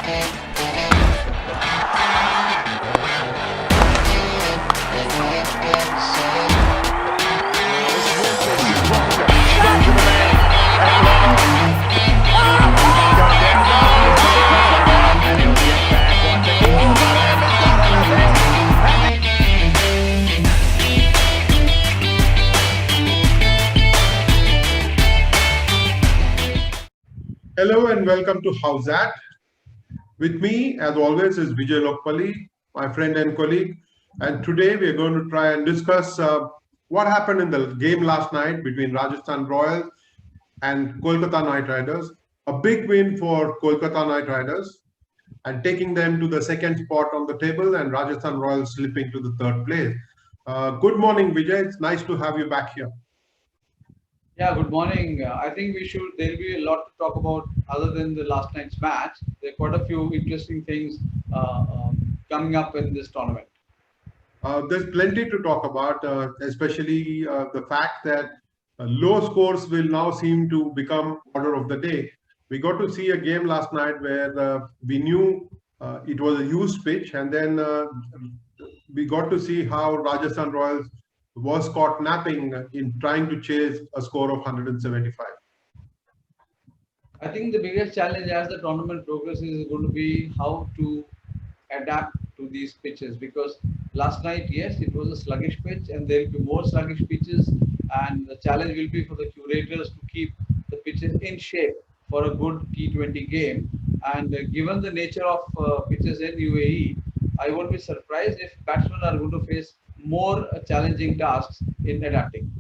Hello and welcome to How's That? With me, as always, is Vijay Lokpally, my friend and colleague. And today we are going to try and discuss what happened in the game last night between Rajasthan Royals and Kolkata Knight Riders. A big win for Kolkata Knight Riders and taking them to the second spot on the table, and Rajasthan Royals slipping to the third place. Good morning, Vijay. It's nice to have you back here. Yeah, good morning. I think there'll be a lot to talk about other than the last night's match. There are quite a few interesting things coming up in this tournament. There's plenty to talk about, especially the fact that low scores will now seem to become order of the day. We got to see a game last night where we knew it was a used pitch, and then we got to see how Rajasthan Royals was caught napping in trying to chase a score of 175. I think the biggest challenge as the tournament progresses is going to be how to adapt to these pitches because last night, yes, it was a sluggish pitch and there will be more sluggish pitches and the challenge will be for the curators to keep the pitches in shape for a good T20 game. And given the nature of pitches in UAE, I won't be surprised if batsmen are going to face more challenging tasks in adapting.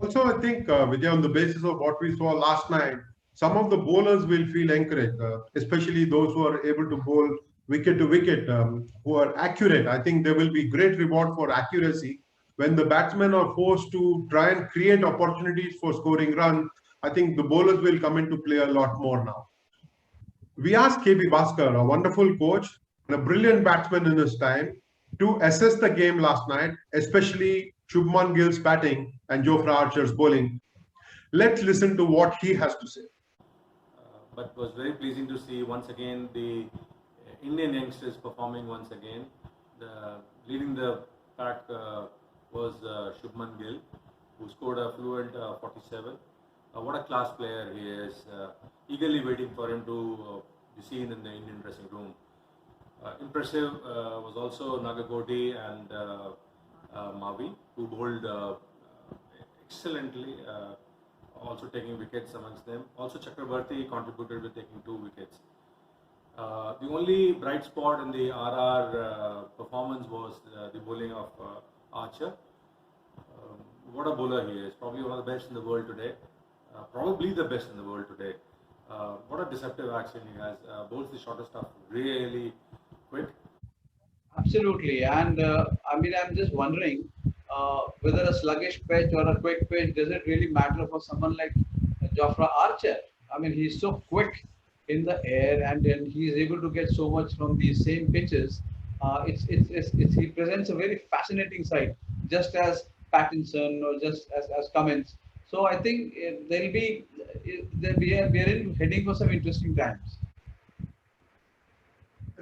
Also, I think, Vijay, on the basis of what we saw last night, some of the bowlers will feel encouraged, especially those who are able to bowl wicket to wicket, who are accurate. I think there will be great reward for accuracy. When the batsmen are forced to try and create opportunities for scoring runs, I think the bowlers will come into play a lot more now. We asked KB Bhaskar, a wonderful coach and a brilliant batsman in his time, to assess the game last night, especially Shubman Gill's batting and Jofra Archer's bowling. Let's listen to what he has to say. But was very pleasing to see once again the Indian youngsters performing once again. Leading the pack was Shubman Gill, who scored a fluent 47. What a class player he is. Eagerly waiting for him to be seen in the Indian dressing room. Impressive was also Nagakoti and Mavi, who bowled excellently, also taking wickets amongst them. Also Chakrabarti contributed with taking 2 wickets. The only bright spot in the RR performance was the bowling of Archer. What a bowler he is, probably one of the best in the world today. Probably the best in the world today. What a deceptive action he has. Bowls the shorter stuff really quick. Absolutely, and I'm just wondering whether a sluggish pitch or a quick pitch does it really matter for someone like Jofra Archer? I mean, he's so quick in the air, and then he is able to get so much from these same pitches. He presents a very fascinating side, just as Pattinson or just as Cummins. So I think there'll be we are heading for some interesting times.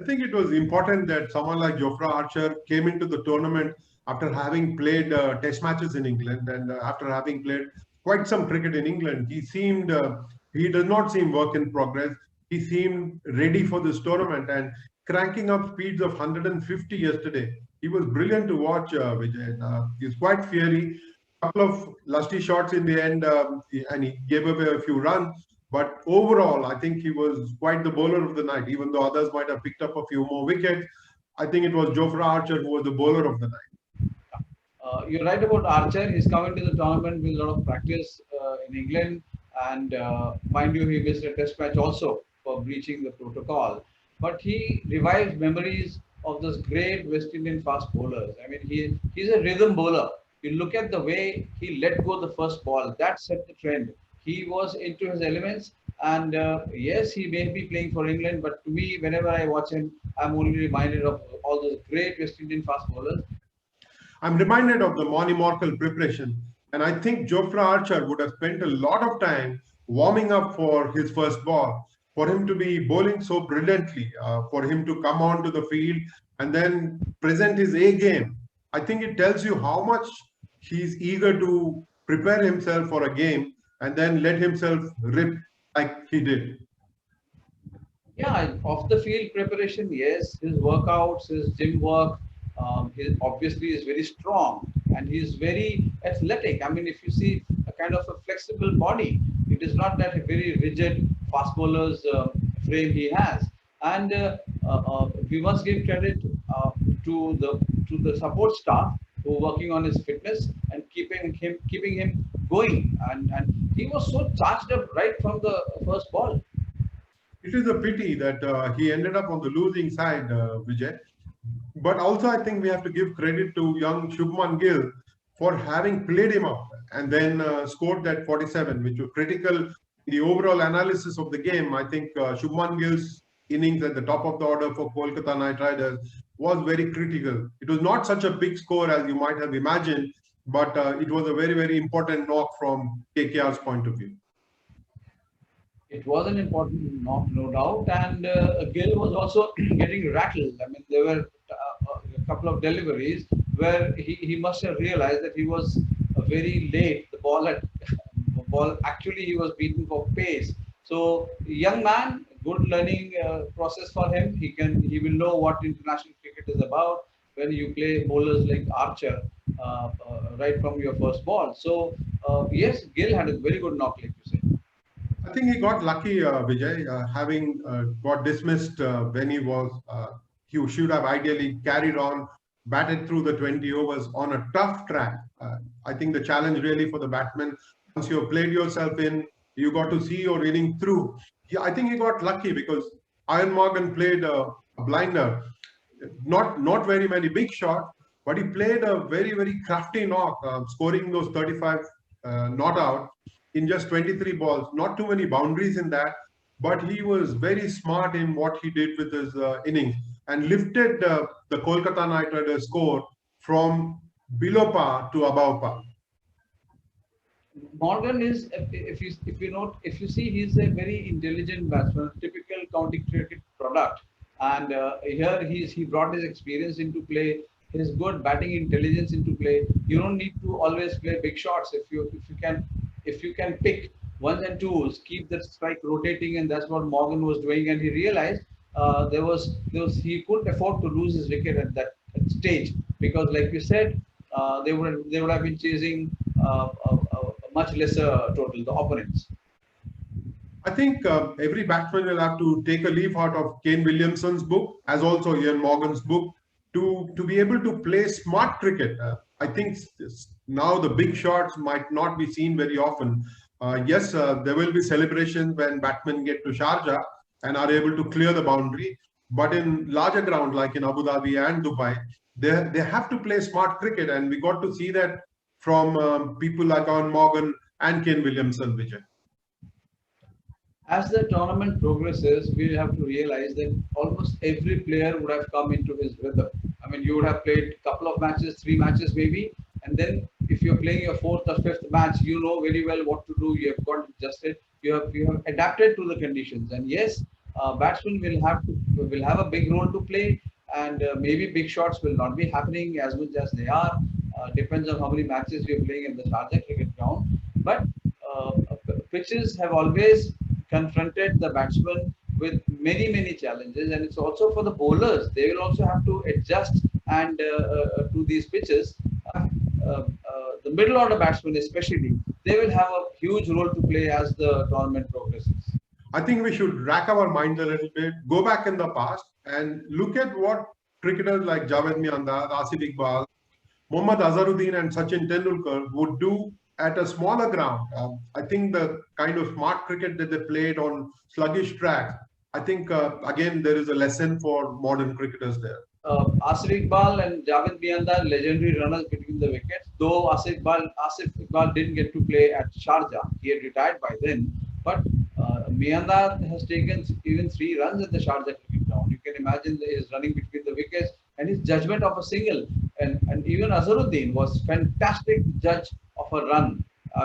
I think it was important that someone like Jofra Archer came into the tournament after having played test matches in England and after having played quite some cricket in England. He does not seem work in progress. He seemed ready for this tournament and cranking up speeds of 150 yesterday. He was brilliant to watch, Vijay. He's quite fiery. Couple of lusty shots in the end, and he gave away a few runs. But overall, I think he was quite the bowler of the night, even though others might have picked up a few more wickets. I think it was Jofra Archer who was the bowler of the night. You're right about Archer. He's coming to the tournament with a lot of practice in England, and mind you, he missed a test match also for breaching the protocol. But he revives memories of those great West Indian fast bowlers. I mean, he's a rhythm bowler. You look at the way he let go the first ball. That set the trend. He was into his elements, and yes, he may be playing for England. But to me, whenever I watch him, I'm only reminded of all those great West Indian fast bowlers. I'm reminded of the Monty Morkel preparation, and I think Jofra Archer would have spent a lot of time warming up for his first ball. for him to be bowling so brilliantly, for him to come onto the field and then present his A game, I think it tells you how much he's eager to prepare himself for a game and then let himself rip like he did. Yeah, off the field preparation, yes, his workouts, his gym work, his obviously is very strong and he's very athletic. I mean, if you see a kind of a flexible body, it is not that a very rigid fast bowler's frame he has. And we must give credit to the support staff who are working on his fitness and keeping him going. And he was so charged up right from the first ball. It is a pity that he ended up on the losing side, Vijay. But also, I think we have to give credit to young Shubman Gill for having played him up and then scored that 47, which was critical in the overall analysis of the game. I think Shubman Gill's innings at the top of the order for Kolkata Knight Riders was very critical. It was not such a big score as you might have imagined, but it was a very, very important knock from KKR's point of view. It was an important knock, no doubt, and Gill was also getting rattled. I mean, there were a couple of deliveries where he must have realized that he was very late. The ball actually he was beaten for pace. So young man, good learning process for him. He will know what international cricket is about when you play bowlers like Archer right from your first ball. So yes, Gill had a very good knock, like you said. I think he got lucky, Vijay, having got dismissed when he should have ideally carried on, batted through the 20 overs on a tough track. I think the challenge really for the batsman, once you have played yourself in, you got to see your inning through. I think he got lucky because Ian Morgan played a blinder, not very many big shots, but he played a very, very crafty knock, scoring those 35 not out in just 23 balls. Not too many boundaries in that, but he was very smart in what he did with his innings and lifted the Kolkata Knight Riders score from below par to above par. Morgan is, if you see, he's a very intelligent batsman, typical county cricket product, and here he brought his experience into play, his good batting intelligence into play. You don't need to always play big shots. If you can pick ones and twos, keep the strike rotating, and that's what Morgan was doing. And he realized he couldn't afford to lose his wicket at that stage because, like you said, they would have been chasing a much lesser total, the opponents. I think every batsman will have to take a leaf out of Kane Williamson's book, as also Ian Morgan's book, to be able to play smart cricket. I think now the big shots might not be seen very often. Yes, there will be celebrations when batsmen get to Sharjah and are able to clear the boundary. But in larger ground like in Abu Dhabi and Dubai, they have to play smart cricket. And we got to see that from people like Ian Morgan and Kane Williamson, Vijay. As the tournament progresses, we have to realize that almost every player would have come into his rhythm. I mean, you would have played a couple of matches, 3 matches maybe, and then if you're playing your fourth or fifth match, you know very well what to do. You have got adjusted. You have adapted to the conditions. And yes, batsmen will have a big role to play, and maybe big shots will not be happening as much as they are. Depends on how many matches you're playing in the Sharjah cricket ground. But pitches have always confronted the batsman with many challenges, and it's also for the bowlers. They will also have to adjust and to these pitches. The middle order batsmen especially, they will have a huge role to play as the tournament progresses. I think we should rack our minds a little bit, go back in the past and look at what cricketers like Javed Miandar, Asif Iqbal, Mohammad Azharuddin and Sachin Tendulkar would do at a smaller ground. I think the kind of smart cricket that they played on sluggish tracks, I think, again, there is a lesson for modern cricketers there. Asif Iqbal and Javed Miandar, legendary runners between the wickets. Though Asif Iqbal didn't get to play at Sharjah, he had retired by then. But Miandar has taken even 3 runs at the Sharjah cricket ground. You can imagine his running between the wickets and his judgment of a single. And even Azharuddin was fantastic judge of a run.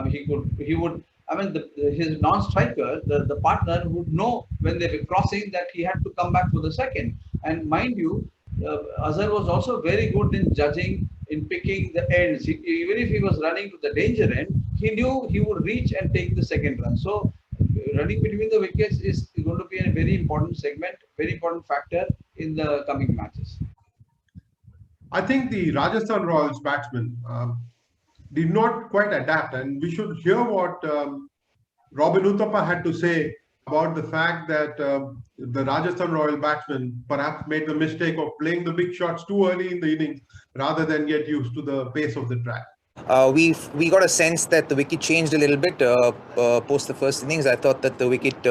He would I mean, his non-striker, the partner would know when they were crossing that he had to come back for the second. And mind you, Azhar was also very good in judging, in picking the ends. Even if he was running to the danger end, he knew he would reach and take the second run. So running between the wickets is going to be a very important segment, very important factor in the coming matches. I think the Rajasthan Royals batsmen did not quite adapt, and we should hear what Robin Uthappa had to say about the fact that the Rajasthan Royal batsmen perhaps made the mistake of playing the big shots too early in the innings rather than get used to the pace of the track. We got a sense that the wicket changed a little bit post the first innings. I thought that the wicket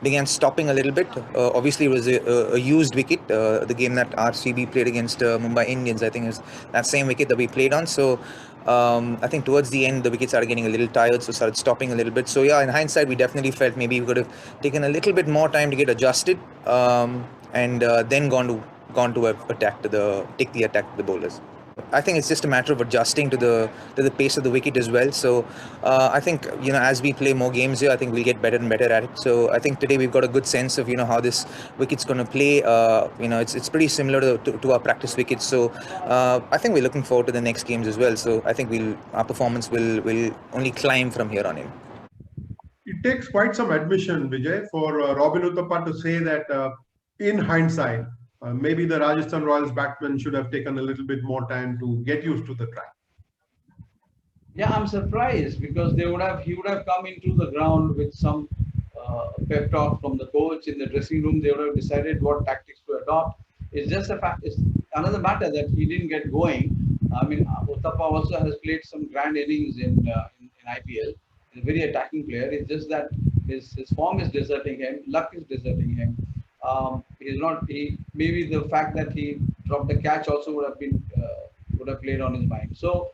began stopping a little bit. Obviously, it was a used wicket. The game that RCB played against Mumbai Indians, I think, is that same wicket that we played on. So I think towards the end, the wickets started getting a little tired, so started stopping a little bit. So yeah, in hindsight, we definitely felt maybe we could have taken a little bit more time to get adjusted and then gone to take the attack to the bowlers. I think it's just a matter of adjusting to the pace of the wicket as well. So I think as we play more games here, I think we'll get better and better at it. So I think today we've got a good sense of how this wicket's going to play. It's pretty similar to our practice wickets. So I think we're looking forward to the next games as well. So I think our performance will only climb from here on in. It takes quite some admission, Vijay, for Robin Uthappa to say that in hindsight, maybe the Rajasthan Royals batsmen should have taken a little bit more time to get used to the track. Yeah, I'm surprised because he would have come into the ground with some pep talk from the coach in the dressing room. They would have decided what tactics to adopt. It's just a fact. It's another matter that he didn't get going. I mean, Uthappa also has played some grand innings in IPL. He's a very attacking player. It's just that his form is deserting him. Luck is deserting him. Maybe the fact that he dropped the catch also would have played on his mind. So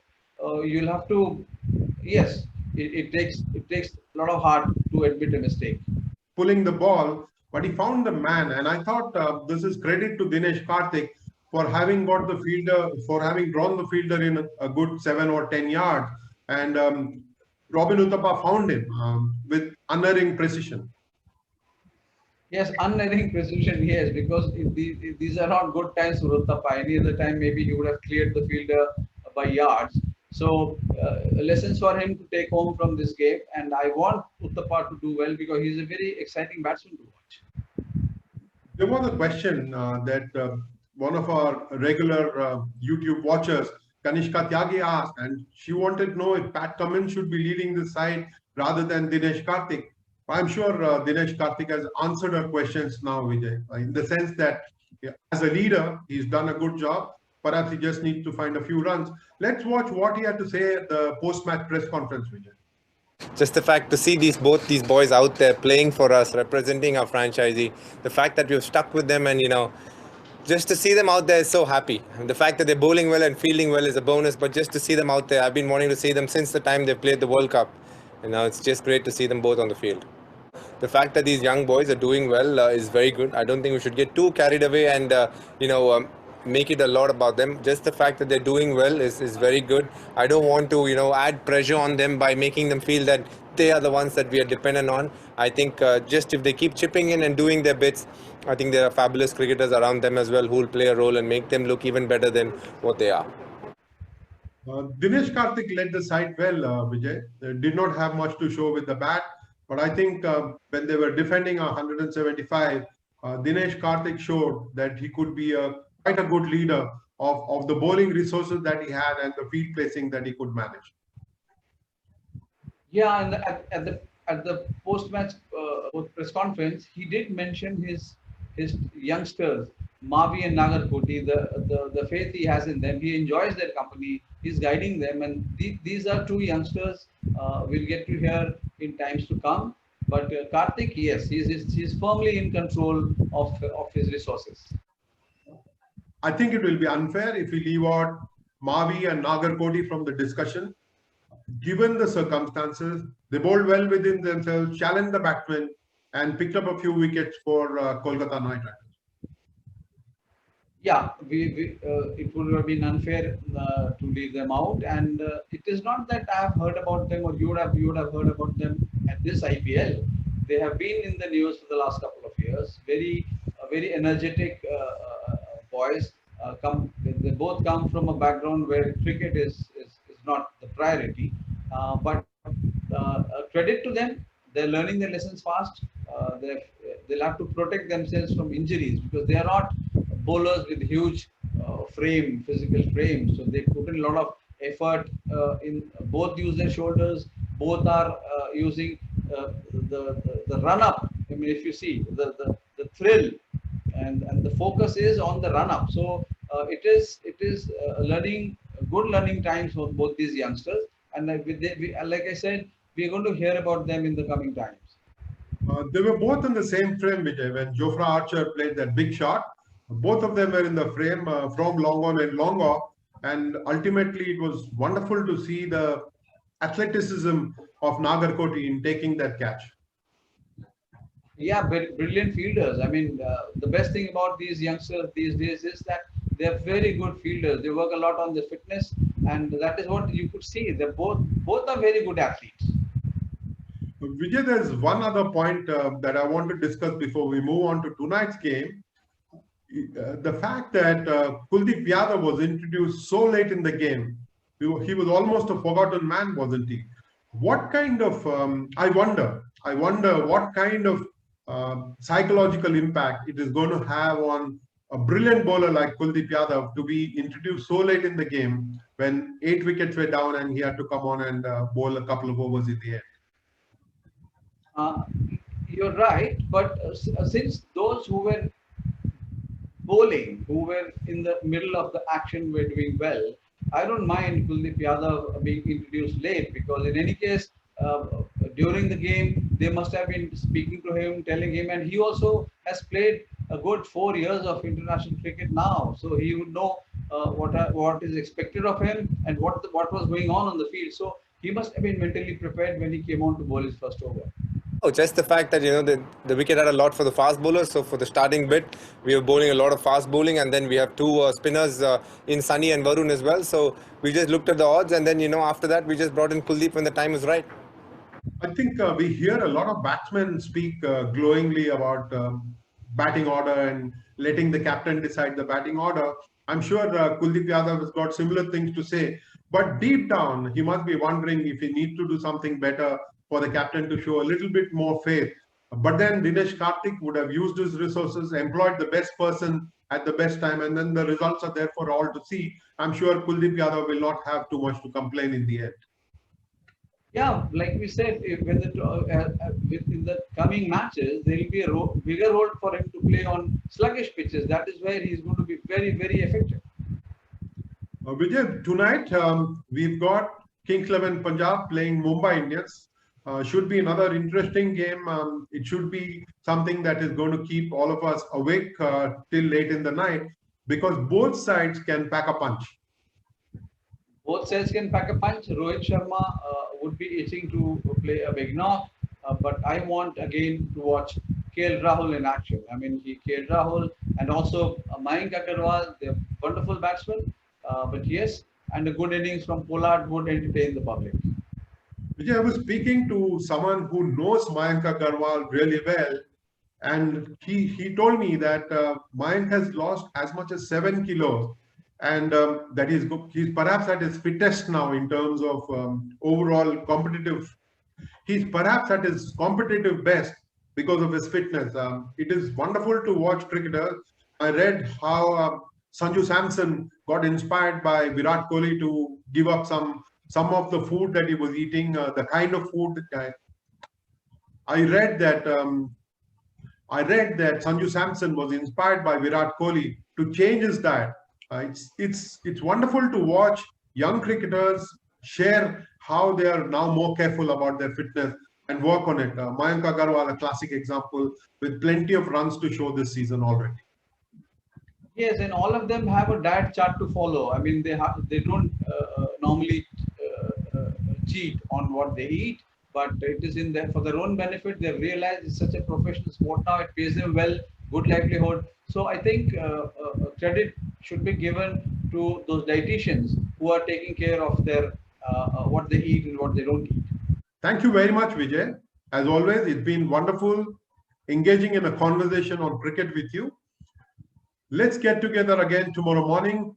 you'll have to, yes, it takes a lot of heart to admit a mistake. Pulling the ball, but he found the man, and I thought this is credit to Dinesh Karthik for having drawn the fielder in a good 7 or 10 yards, and Robin Uthappa found him with unerring precision. Yes, unerring precision, yes, because these are not good times for Uthappa. Any other time, maybe he would have cleared the fielder by yards. So, lessons for him to take home from this game. And I want Uthappa to do well because he's a very exciting batsman to watch. There was a question that one of our regular YouTube watchers, Kanishka Tyagi, asked, and she wanted to know if Pat Cummins should be leading the side rather than Dinesh Karthik. I'm sure Dinesh Karthik has answered her questions now, Vijay, in the sense that as a leader, he's done a good job. Perhaps he just needs to find a few runs. Let's watch what he had to say at the post-match press conference, Vijay. Just the fact to see both these boys out there playing for us, representing our franchisee, the fact that we've stuck with them and, just to see them out there is so happy. And the fact that they're bowling well and fielding well is a bonus, but just to see them out there, I've been wanting to see them since the time they played the World Cup. And now it's just great to see them both on the field. The fact that these young boys are doing well is very good. I don't think we should get too carried away and, make it a lot about them. Just the fact that they're doing well is very good. I don't want to, add pressure on them by making them feel that they are the ones that we are dependent on. I think just if they keep chipping in and doing their bits, I think there are fabulous cricketers around them as well who will play a role and make them look even better than what they are. Dinesh Karthik led the side well, Vijay. They did not have much to show with the bat. But I think when they were defending 175, Dinesh Karthik showed that he could be quite a good leader of the bowling resources that he had and the field placing that he could manage. Yeah, and at the post-match press conference, he did mention his youngsters, Mavi and Nagarkoti, the faith he has in them. He enjoys their company. He's guiding them, and these are two youngsters we'll get to hear in times to come. But Karthik, yes, he's firmly in control of his resources. I think it will be unfair if we leave out Mavi and Nagarkoti from the discussion. Given the circumstances, they bowled well within themselves, challenged the batsmen, and picked up a few wickets for Kolkata Knight Riders. Yeah, it would have been unfair to leave them out, and it is not that I have heard about them, or you would have heard about them at this IPL. They have been in the news for the last couple of years. Very energetic boys. They both come from a background where cricket is not the priority, but credit to them. They're learning their lessons fast. They'll have to protect themselves from injuries because they are not bowlers with huge physical frame. So they put in a lot of effort in both use their shoulders. Both are using the run up. I mean, if you see the thrill and the focus is on the run up. So it is learning good learning times for both these youngsters. And like I said, we're going to hear about them in the coming times. They were both in the same frame, Vijay, when Jofra Archer played that big shot. Both of them were in the frame from long on and long off. And ultimately, it was wonderful to see the athleticism of Nagarkoti in taking that catch. Yeah, brilliant fielders. I mean, the best thing about these youngsters these days is that they're very good fielders. They work a lot on their fitness, and that is what you could see. They're both are very good athletes. Vijay, there's one other point that I want to discuss before we move on to tonight's game. The fact that Kuldeep Yadav was introduced so late in the game, he was almost a forgotten man, wasn't he? What kind of, I wonder what kind of psychological impact it is going to have on a brilliant bowler like Kuldeep Yadav to be introduced so late in the game when 8 wickets were down and he had to come on and bowl a couple of overs in the end. Uh, you're right, but since those who were bowling, who were in the middle of the action, were doing well, I don't mind Kuldeep Yadav being introduced late because in any case, during the game, they must have been speaking to him, telling him, and he also has played a good 4 years of international cricket now, so he would know what is expected of him and what was going on the field. So he must have been mentally prepared when he came on to bowl his first over. Oh, just the fact that the wicket had a lot for the fast bowlers. So for the starting bit, we were bowling a lot of fast bowling, and then we have two spinners in Sunny and Varun as well. So we just looked at the odds, and then after that we just brought in Kuldeep when the time was right. I think we hear a lot of batsmen speak glowingly about batting order and letting the captain decide the batting order. I'm sure Kuldeep Yadav has got similar things to say, but deep down he must be wondering if he needs to do something better for the captain to show a little bit more faith. But then Dinesh Karthik would have used his resources, employed the best person at the best time, and then the results are there for all to see. I'm sure Kuldeep Yadav will not have too much to complain in the end. Yeah, like we said, when in the coming matches, there will be a bigger role for him to play on sluggish pitches. That is where he's going to be very, very effective. Vijay, tonight we've got Kings 11 Punjab playing Mumbai Indians. Should be another interesting game. It should be something that is going to keep all of us awake till late in the night because both sides can pack a punch. Both sides can pack a punch. Rohit Sharma would be itching to play a big knock, but I want again to watch KL Rahul in action. I mean, KL Rahul and also Mayank Agarwal, they're wonderful batsmen, but yes, and a good innings from Pollard would entertain the public. Vijay, I was speaking to someone who knows Mayank Agarwal really well, and he told me that Mayank has lost as much as 7 kilos, and that he's perhaps at his fittest now in terms of overall competitive. He's perhaps at his competitive best because of his fitness. It is wonderful to watch cricketers. I read how Sanju Samson got inspired by Virat Kohli to give up some of the food that he was eating, the kind of food that I read that Sanju Samson was inspired by Virat Kohli to change his diet. It's wonderful to watch young cricketers share how they are now more careful about their fitness and work on it. Mayank Agarwal, a classic example, with plenty of runs to show this season already. Yes, and all of them have a diet chart to follow. I mean, they don't normally cheat on what they eat, but it is in there for their own benefit. They realize it's such a professional sport now. It pays them well good livelihood. So I think credit should be given to those dietitians who are taking care of their what they eat and what they don't eat. Thank you very much, Vijay. As always, it's been wonderful engaging in a conversation on cricket with you. Let's get together again tomorrow morning.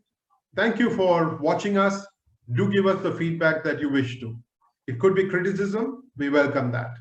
Thank you for watching us. Do give us the feedback that you wish to. It could be criticism. We welcome that.